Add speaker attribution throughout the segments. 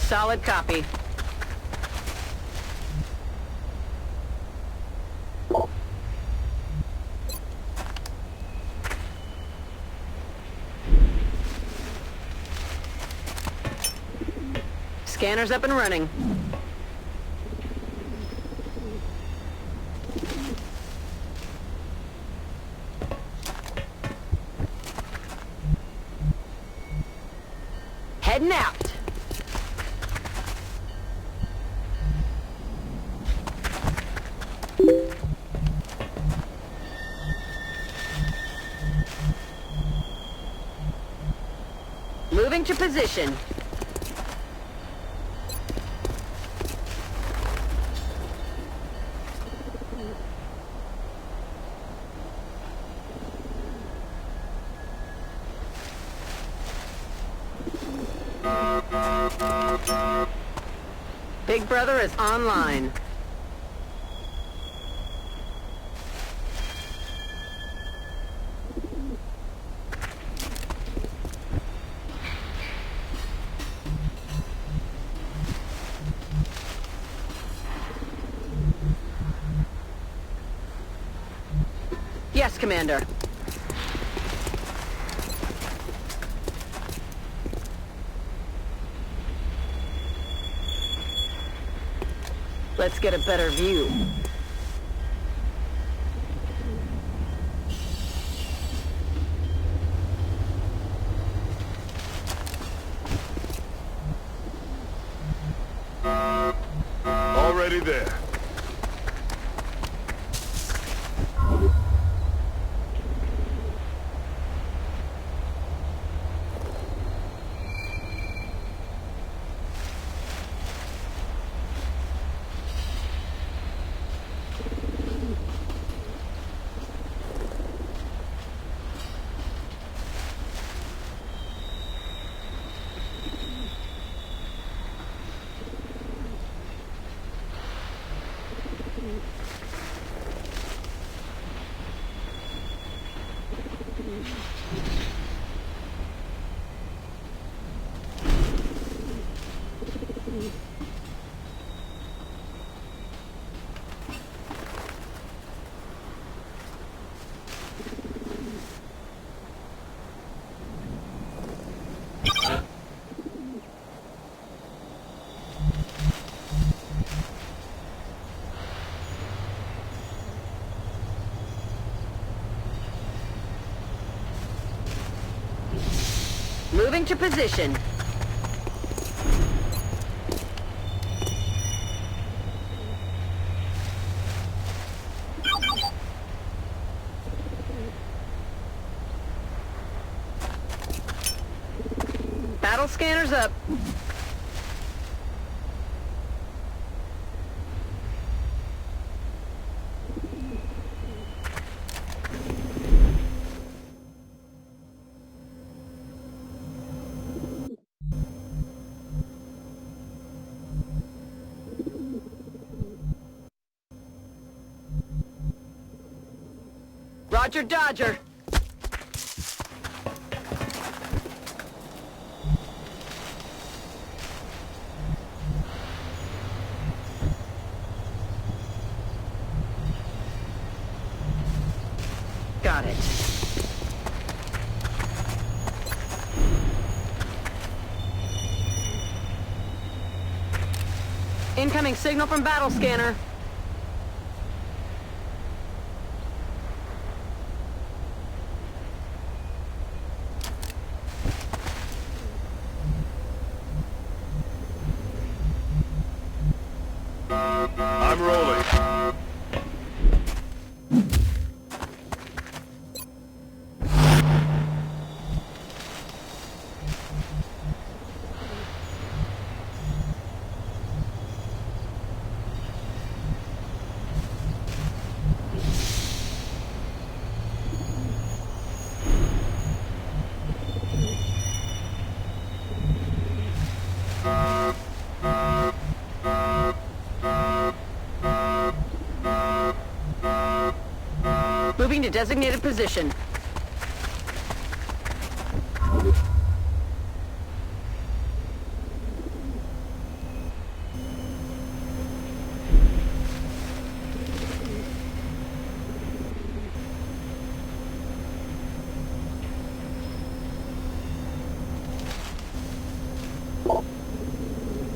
Speaker 1: Solid copy. Scanner's up and running. Heading out. Moving to position. Big Brother is online. Yes, Commander. Let's get a better view.
Speaker 2: Already there. Moving to position. Battle scanner's up. Roger, Dodger. Got it. Incoming signal from battle scanner. I'm rolling.
Speaker 1: Moving to designated position.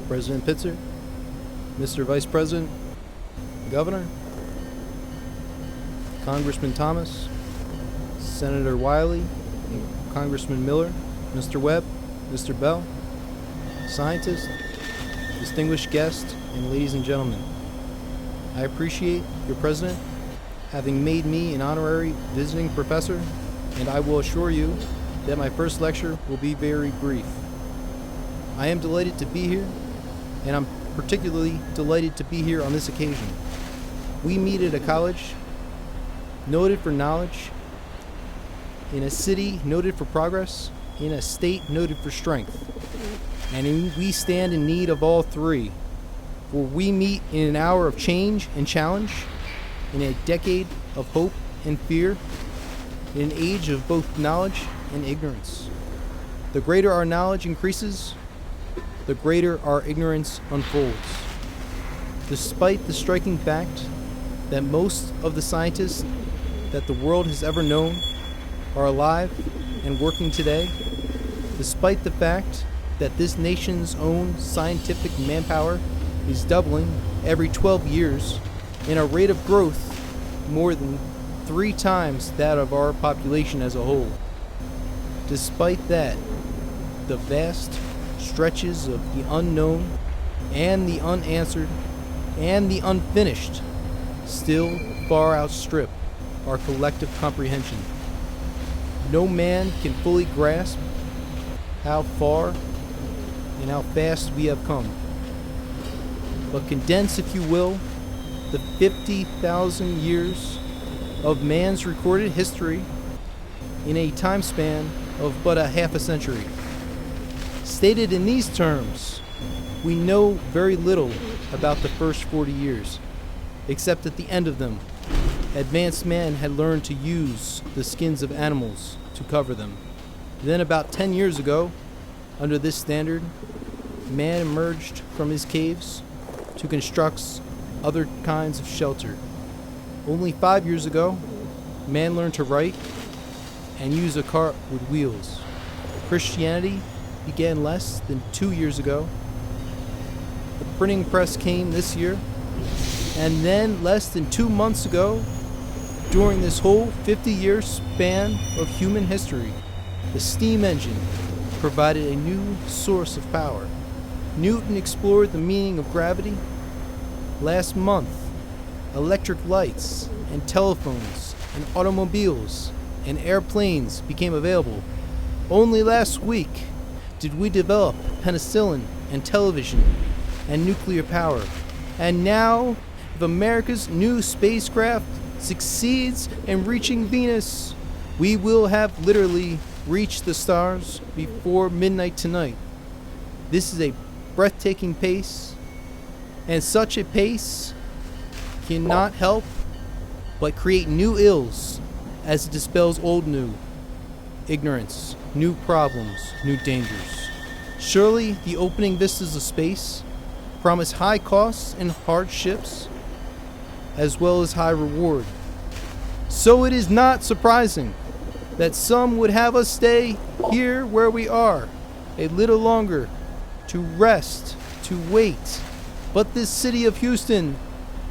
Speaker 3: President Pitzer, Mr. Vice President, Governor, Congressman Thomas, Senator Wiley, and Congressman Miller, Mr. Webb, Mr. Bell, scientists, distinguished guests, and ladies and gentlemen. I appreciate your president having made me an honorary visiting professor, and I will assure you that my first lecture will be very brief. I am delighted to be here, and I'm particularly delighted to be here on this occasion. We meet at a college noted for knowledge, in a city noted for progress, in a state noted for strength. And we stand in need of all three, for we meet in an hour of change and challenge, in a decade of hope and fear, in an age of both knowledge and ignorance. The greater our knowledge increases, the greater our ignorance unfolds. Despite the striking fact that most of the scientists that the world has ever known are alive and working today, despite the fact that this nation's own scientific manpower is doubling every 12 years in a rate of growth more than 3 times that of our population as a whole. Despite that, the vast stretches of the unknown and the unanswered and the unfinished still far outstrip our collective comprehension. No man can fully grasp how far and how fast we have come. But condense, if you will, the 50,000 years of man's recorded history in a time span of but a half a century. Stated in these terms, we know very little about the first 40 years, except at the end of them, advanced man had learned to use the skins of animals to cover them. Then about 10 years ago, under this standard, man emerged from his caves to construct other kinds of shelter. Only 5 years ago, man learned to write and use a cart with wheels. Christianity began less than 2 years ago. The printing press came this year, and then less than 2 months ago, during this whole 50-year span of human history, the steam engine provided a new source of power. Newton explored the meaning of gravity. Last month, electric lights and telephones and automobiles and airplanes became available. Only last week did we develop penicillin and television and nuclear power. And now, if America's new spacecraft succeeds in reaching Venus, we will have literally reached the stars before midnight tonight. This is a breathtaking pace, and such a pace cannot help but create new ills as it dispels old new. Ignorance, new problems, new dangers. Surely the opening vistas of space promise high costs and hardships, as well as high reward. So it is not surprising that some would have us stay here where we are a little longer, to rest, to wait. But this city of Houston,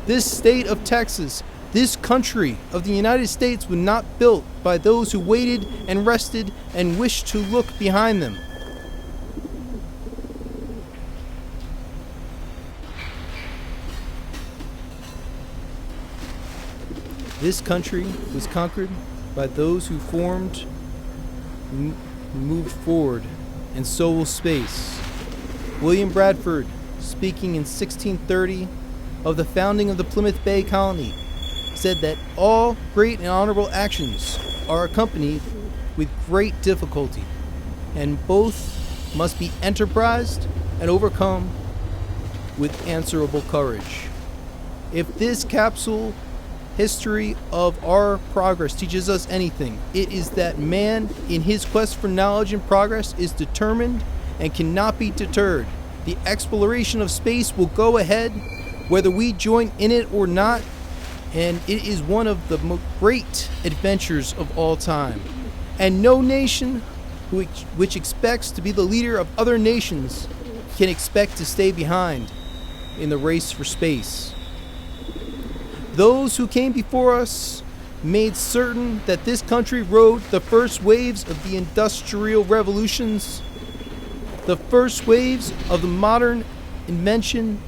Speaker 3: this state of Texas, this country of the United States was not built by those who waited and rested and wished to look behind them. This country was conquered by those who formed, moved forward, and so will space. William Bradford, speaking in 1630 of the founding of the Plymouth Bay Colony, said that all great and honorable actions are accompanied with great difficulty, and both must be enterprised and overcome with answerable courage. If this capsule history of our progress teaches us anything, it is that man, in his quest for knowledge and progress, is determined and cannot be deterred. The exploration of space will go ahead, whether we join in it or not, and it is one of the great adventures of all time. And no nation which expects to be the leader of other nations can expect to stay behind in the race for space. Those who came before us made certain that this country rode the first waves of the industrial revolutions, the first waves of the modern invention,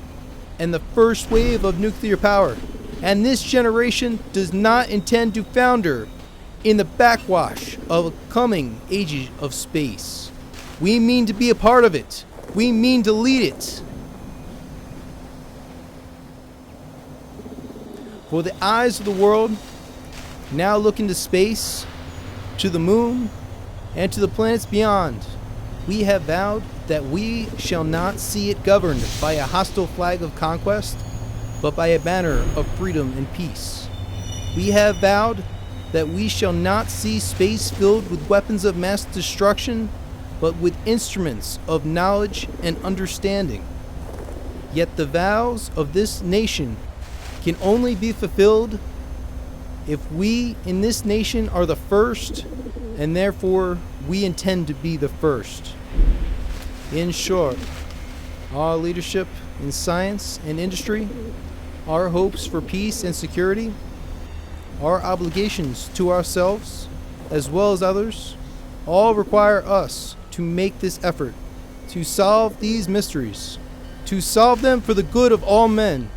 Speaker 3: and the first wave of nuclear power. And this generation does not intend to founder in the backwash of a coming age of space. We mean to be a part of it. We mean to lead it. For the eyes of the world now look into space, to the moon, and to the planets beyond. We have vowed that we shall not see it governed by a hostile flag of conquest, but by a banner of freedom and peace. We have vowed that we shall not see space filled with weapons of mass destruction, but with instruments of knowledge and understanding. Yet the vows of this nation can only be fulfilled if we in this nation are the first, and therefore we intend to be the first. In short, our leadership in science and industry, our hopes for peace and security, our obligations to ourselves as well as others, all require us to make this effort to solve these mysteries, to solve them for the good of all men,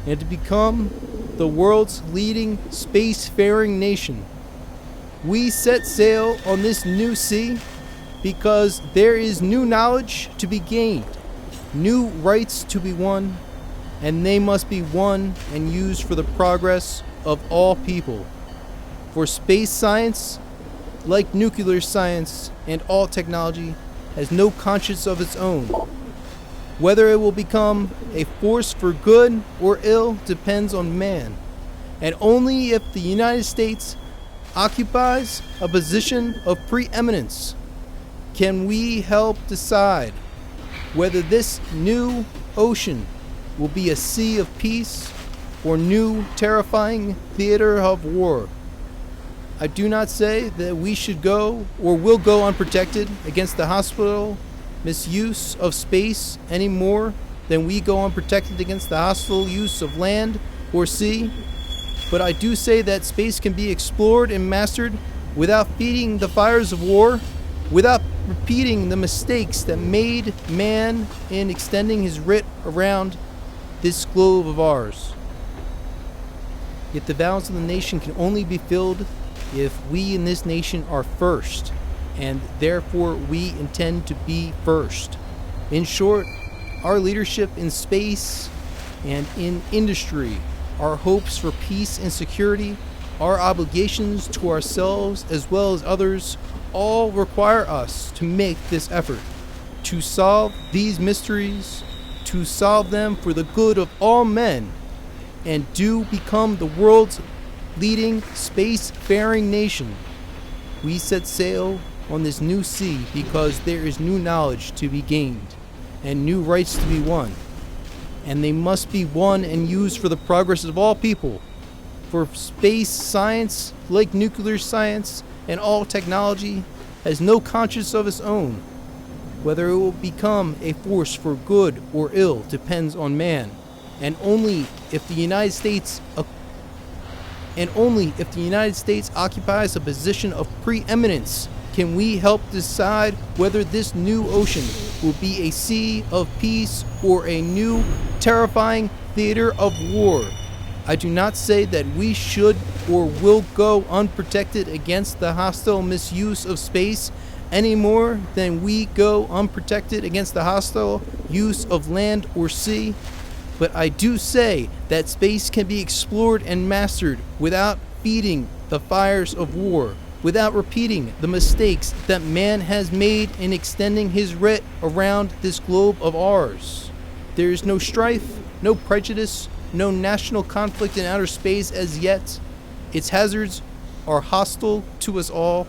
Speaker 3: and to become the world's leading spacefaring nation. We set sail on this new sea because there is new knowledge to be gained, new rights to be won, and they must be won and used for the progress of all people. For space science, like nuclear science and all technology, has no conscience of its own. Whether it will become a force for good or ill depends on man, and only if the United States occupies a position of preeminence can we help decide whether this new ocean will be a sea of peace or new terrifying theater of war. I do not say that we should go or will go unprotected against the hostile misuse of space any more than we go unprotected against the hostile use of land or sea, but I do say that space can be explored and mastered without feeding the fires of war, without repeating the mistakes that made man in extending his writ around this globe of ours. Yet the vows of the nation can only be filled if we in this nation are first, and therefore we intend to be first. In short, our leadership in space and in industry, our hopes for peace and security, our obligations to ourselves as well as others, all require us to make this effort, to solve these mysteries, to solve them for the good of all men, and do become the world's leading space-faring nation. We set sail on this new sea because there is new knowledge to be gained and new rights to be won, and they must be won and used for the progress of all people. For space science, like nuclear science and all technology, has no conscience of its own. Whether it will become a force for good or ill depends on man, and only if the United States occupies a position of preeminence can we help decide whether this new ocean will be a sea of peace or a new terrifying theater of war. I do not say that we should or will go unprotected against the hostile misuse of space any more than we go unprotected against the hostile use of land or sea. But I do say that space can be explored and mastered without feeding the fires of war, without repeating the mistakes that man has made in extending his writ around this globe of ours. There is no strife, no prejudice, no national conflict in outer space as yet. Its hazards are hostile to us all.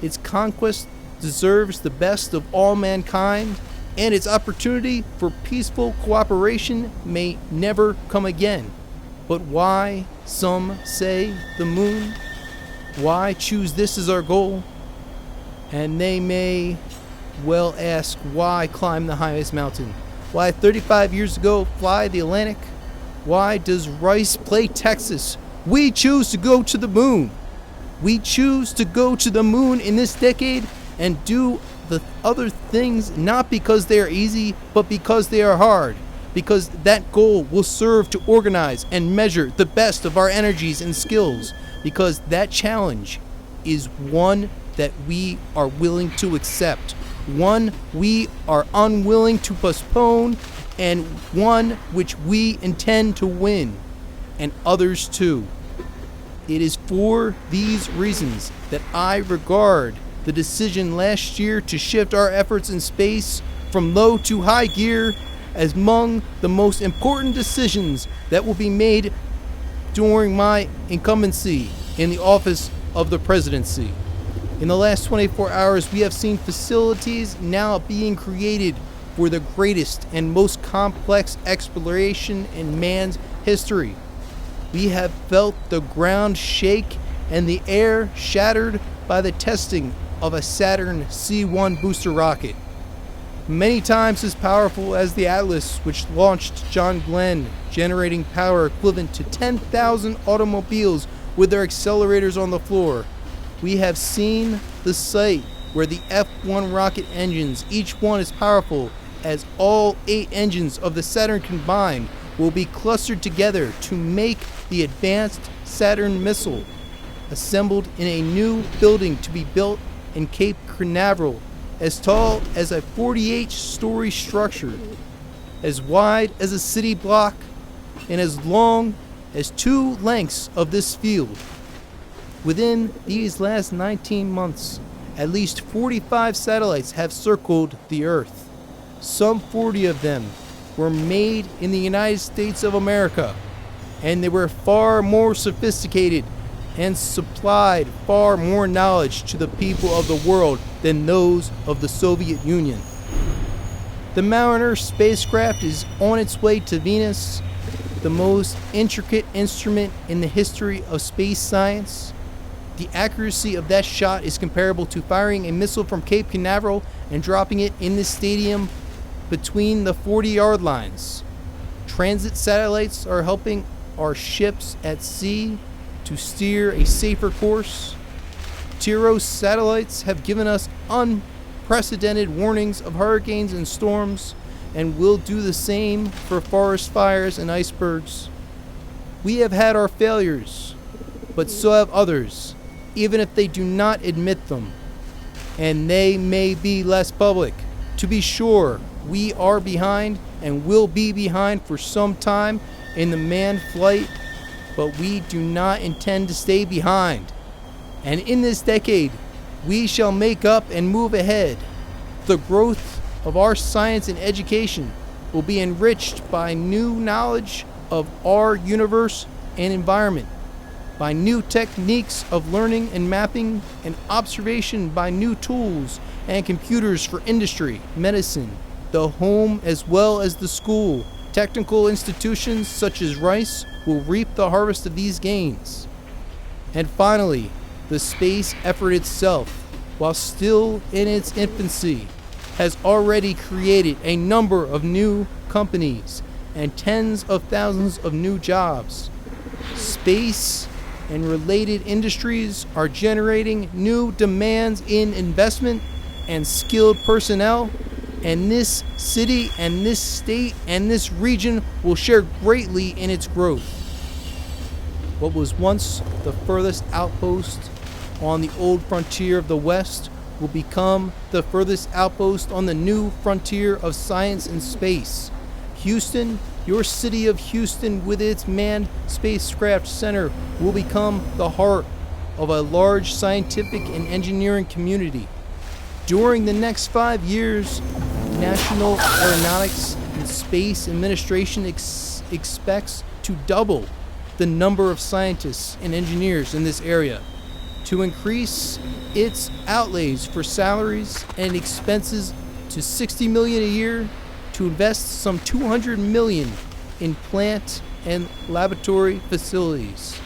Speaker 3: Its conquest deserves the best of all mankind, and its opportunity for peaceful cooperation may never come again. But why, some say, the moon? Why choose this as our goal? And they may well ask why climb the highest mountain? Why 35 years ago fly the Atlantic? Why does Rice play Texas? We choose to go to the moon. We choose to go to the moon in this decade and do the other things not because they are easy, but because they are hard. Because that goal will serve to organize and measure the best of our energies and skills. Because that challenge is one that we are willing to accept, one we are unwilling to postpone, and one which we intend to win, and others too. It is for these reasons that I regard the decision last year to shift our efforts in space from low to high gear as among the most important decisions that will be made during my incumbency in the office of the presidency. In the last 24 hours, we have seen facilities now being created for the greatest and most complex exploration in man's history. We have felt the ground shake and the air shattered by the testing of a Saturn C1 booster rocket, many times as powerful as the Atlas, which launched John Glenn, generating power equivalent to 10,000 automobiles with their accelerators on the floor. We have seen the site where the F1 rocket engines, each one as powerful as all 8 engines of the Saturn combined, will be clustered together to make the advanced Saturn missile, assembled in a new building to be built in Cape Canaveral, as tall as a 48-story structure, as wide as a city block, and as long as 2 lengths of this field. Within these last 19 months, at least 45 satellites have circled the Earth. Some 40 of them were made in the United States of America, and they were far more sophisticated and supplied far more knowledge to the people of the world than those of the Soviet Union. The Mariner spacecraft is on its way to Venus, the most intricate instrument in the history of space science. The accuracy of that shot is comparable to firing a missile from Cape Canaveral and dropping it in the stadium between the 40-yard lines. Transit satellites are helping our ships at sea to steer a safer course. TIROS satellites have given us unprecedented warnings of hurricanes and storms, and will do the same for forest fires and icebergs. We have had our failures, but so have others, even if they do not admit them, and they may be less public. To be sure, we are behind and will be behind for some time in the manned flight, but we do not intend to stay behind. And in this decade, we shall make up and move ahead. The growth of our science and education will be enriched by new knowledge of our universe and environment, by new techniques of learning and mapping and observation, by new tools and computers for industry, medicine, the home as well as the school. Technical institutions such as Rice will reap the harvest of these gains. And finally, the space effort itself, while still in its infancy, has already created a number of new companies and tens of thousands of new jobs. Space and related industries are generating new demands in investment and skilled personnel, and this city and this state and this region will share greatly in its growth. What was once the furthest outpost on the old frontier of the West will become the furthest outpost on the new frontier of science and space. Houston, your city of Houston with its manned spacecraft center, will become the heart of a large scientific and engineering community. During the next 5 years, National Aeronautics and Space Administration expects to double the number of scientists and engineers in this area, to increase its outlays for salaries and expenses to $60 million a year, to invest some $200 million in plant and laboratory facilities,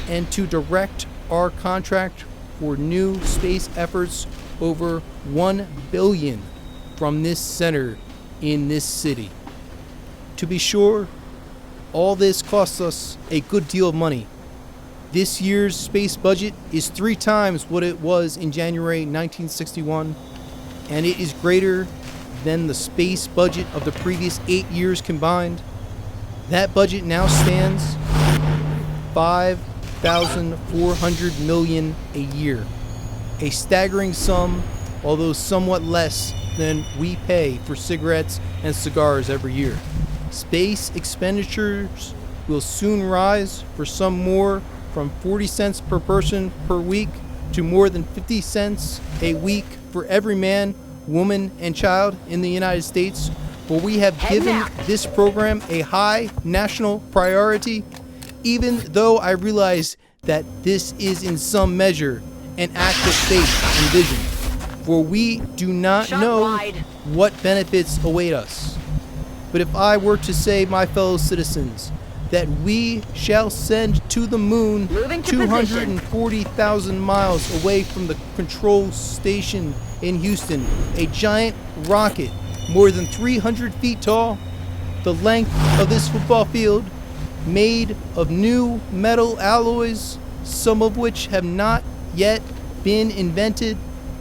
Speaker 3: and to direct our contract for new space efforts over $1 billion from this center in this city. To be sure, all this costs us a good deal of money. This year's space budget is 3 times what it was in January 1961, and it is greater than the space budget of the previous 8 years combined. That budget now stands $5,400 million a year, a staggering sum, although somewhat less than we pay for cigarettes and cigars every year. Space expenditures will soon rise for some more from 40 cents per person per week to more than 50 cents a week for every man, woman, and child in the United States, for we have given this program a high national priority, even though I realize that this is in some measure an act of faith and vision, for we do not know what benefits await us. But if I were to say, my fellow citizens, that we shall send to the moon 240,000 miles away from the control station in Houston, a giant rocket more than 300 feet tall, the length of this football field, made of new metal alloys, some of which have not yet been invented,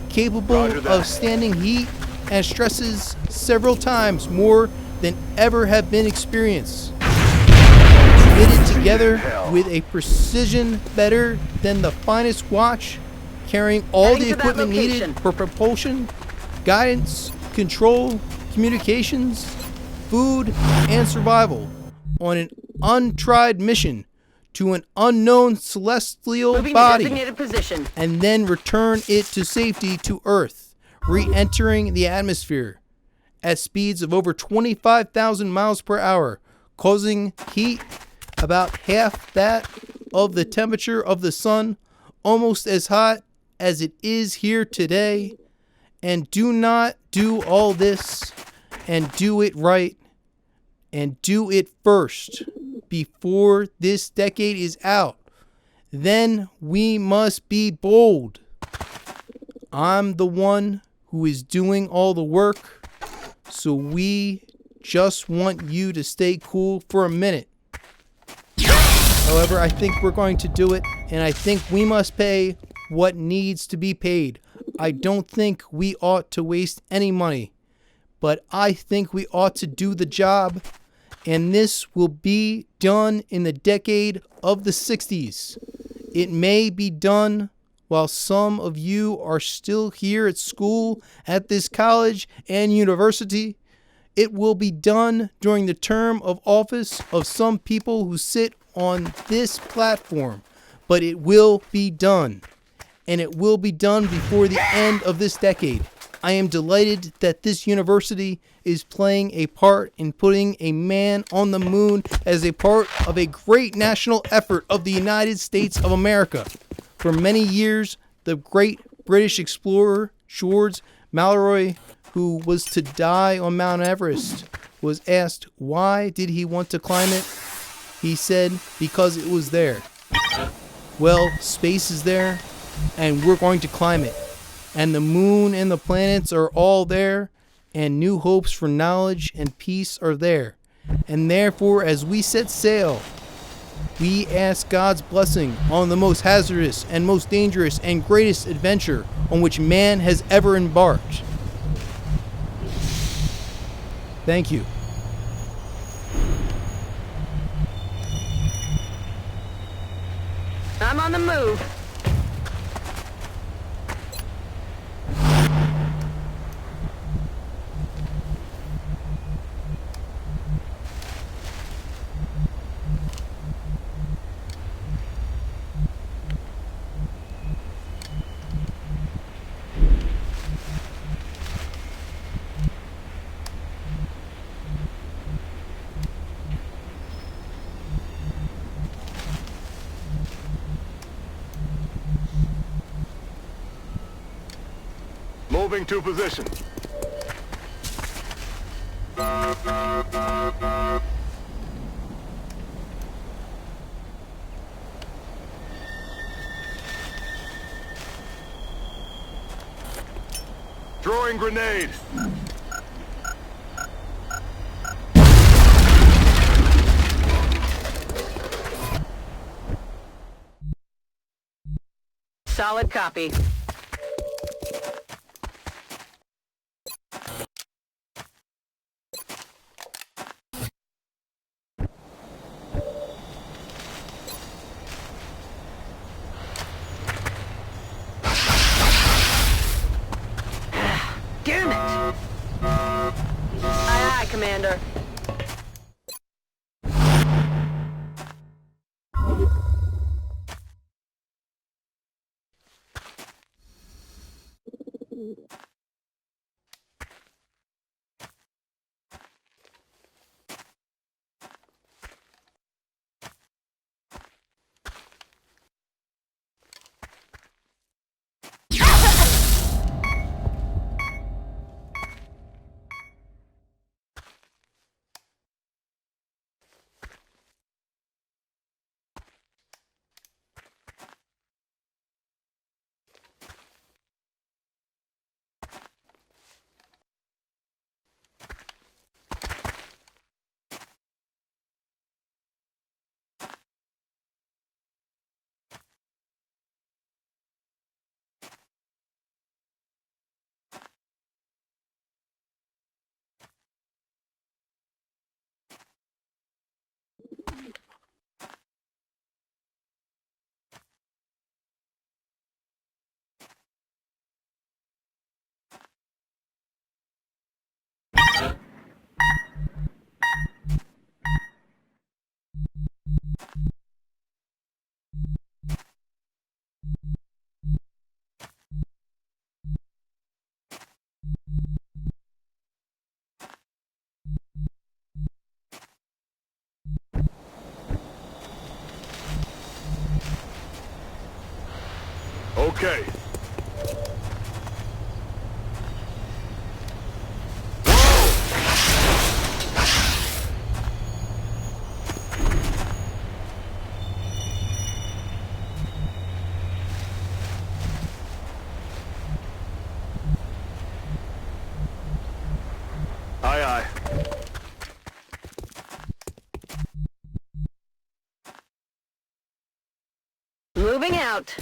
Speaker 3: capable of standing heat and stresses several times more than ever have been experienced, fitted together with a precision better than the finest watch, carrying all the equipment needed for propulsion, guidance, control, communications, food, and survival, on an untried mission to an unknown celestial body, and then return it to safety to Earth, re-entering the atmosphere at speeds of over 25,000 miles per hour, causing heat about half that of the temperature of the sun, almost as hot as it is here today. And do not do all this, and do it right, and do it first before this decade is out. Then we must be bold. I'm the one who is doing all the work, so we just want you to stay cool for a minute. However, I think we're going to do it, and I think we must pay what needs to be paid. I don't think we ought to waste any money, but I think we ought to do the job, and this will be done in the decade of the 60s. It may be done while some of you are still here at school, at this college and university. It will be done during the term of office of some people who sit on this platform, but it will be done, and it will be done before the end of this decade. I am delighted that this university is playing a part in putting a man on the moon as a part of a great national effort of the United States of America. For many years, the great British explorer George Mallory, who was to die on Mount Everest, was asked why did he want to climb it. He said, because it was there. Well, space is there, and we're going to climb it. And the moon and the planets are all there, and new hopes for knowledge and peace are there. And therefore, as we set sail, we ask God's blessing on the most hazardous and most dangerous and greatest adventure on which man has ever embarked. Thank you.
Speaker 1: I'm on the move.
Speaker 2: Moving to position. Throwing grenade.
Speaker 1: Solid copy. Damn it! Aye, aye, Commander.
Speaker 2: Okay. Aye, aye.
Speaker 1: Moving out.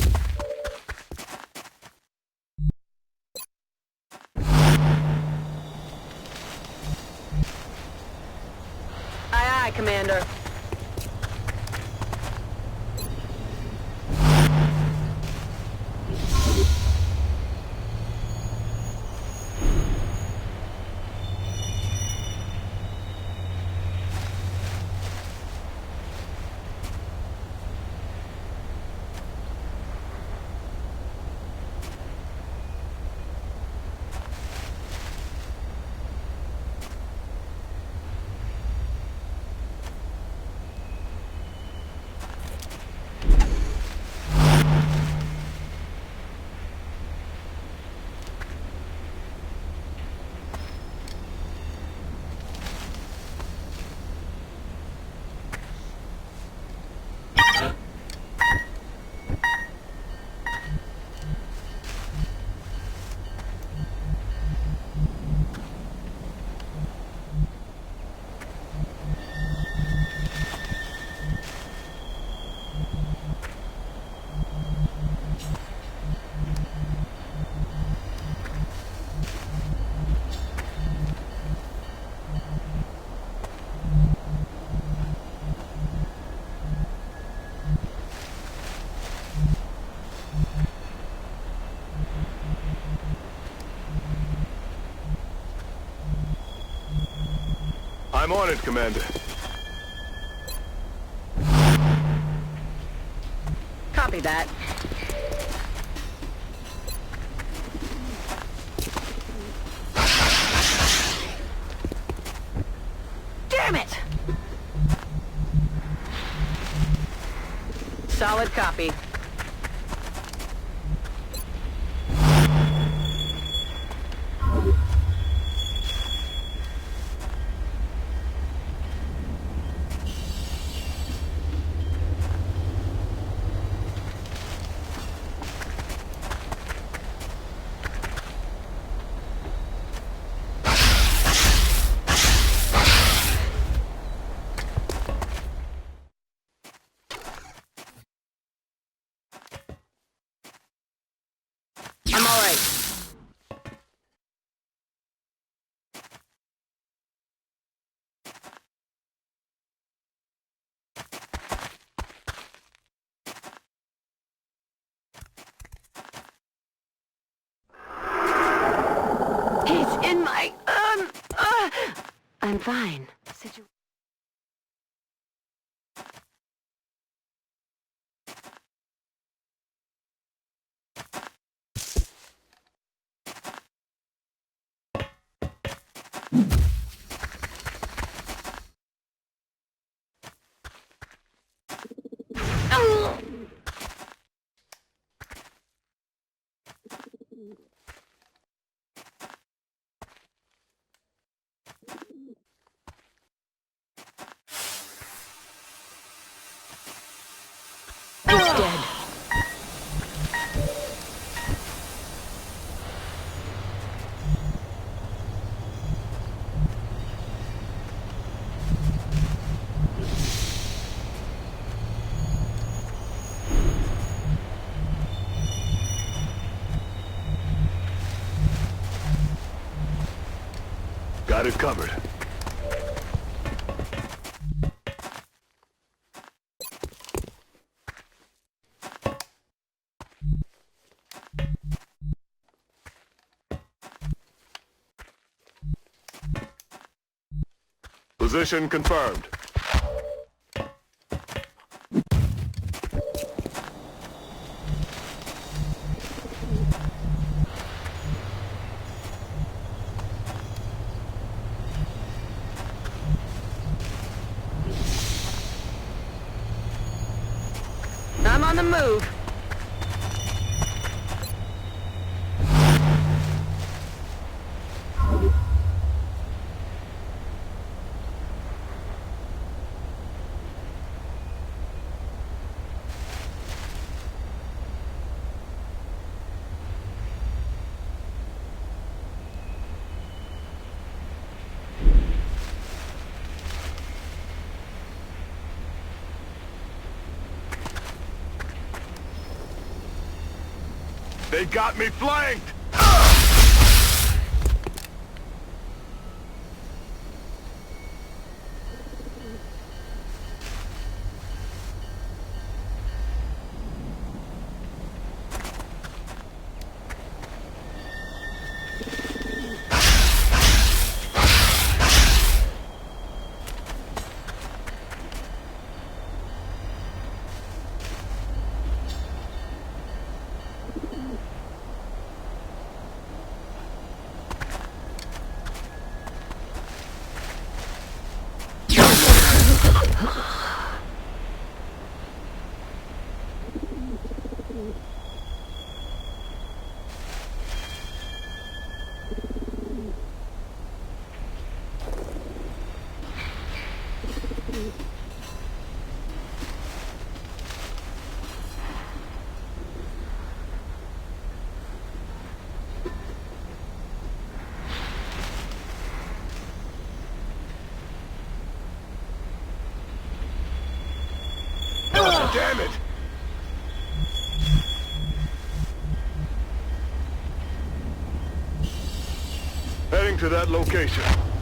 Speaker 1: Aye, aye, Commander.
Speaker 2: I'm on it, Commander.
Speaker 1: Copy that. Damn it! Solid copy. He's in my... I'm fine. He's dead.
Speaker 2: Got it covered. Position confirmed.
Speaker 1: I'm on the move.
Speaker 2: They got me flanked! Damn it! Heading to that location.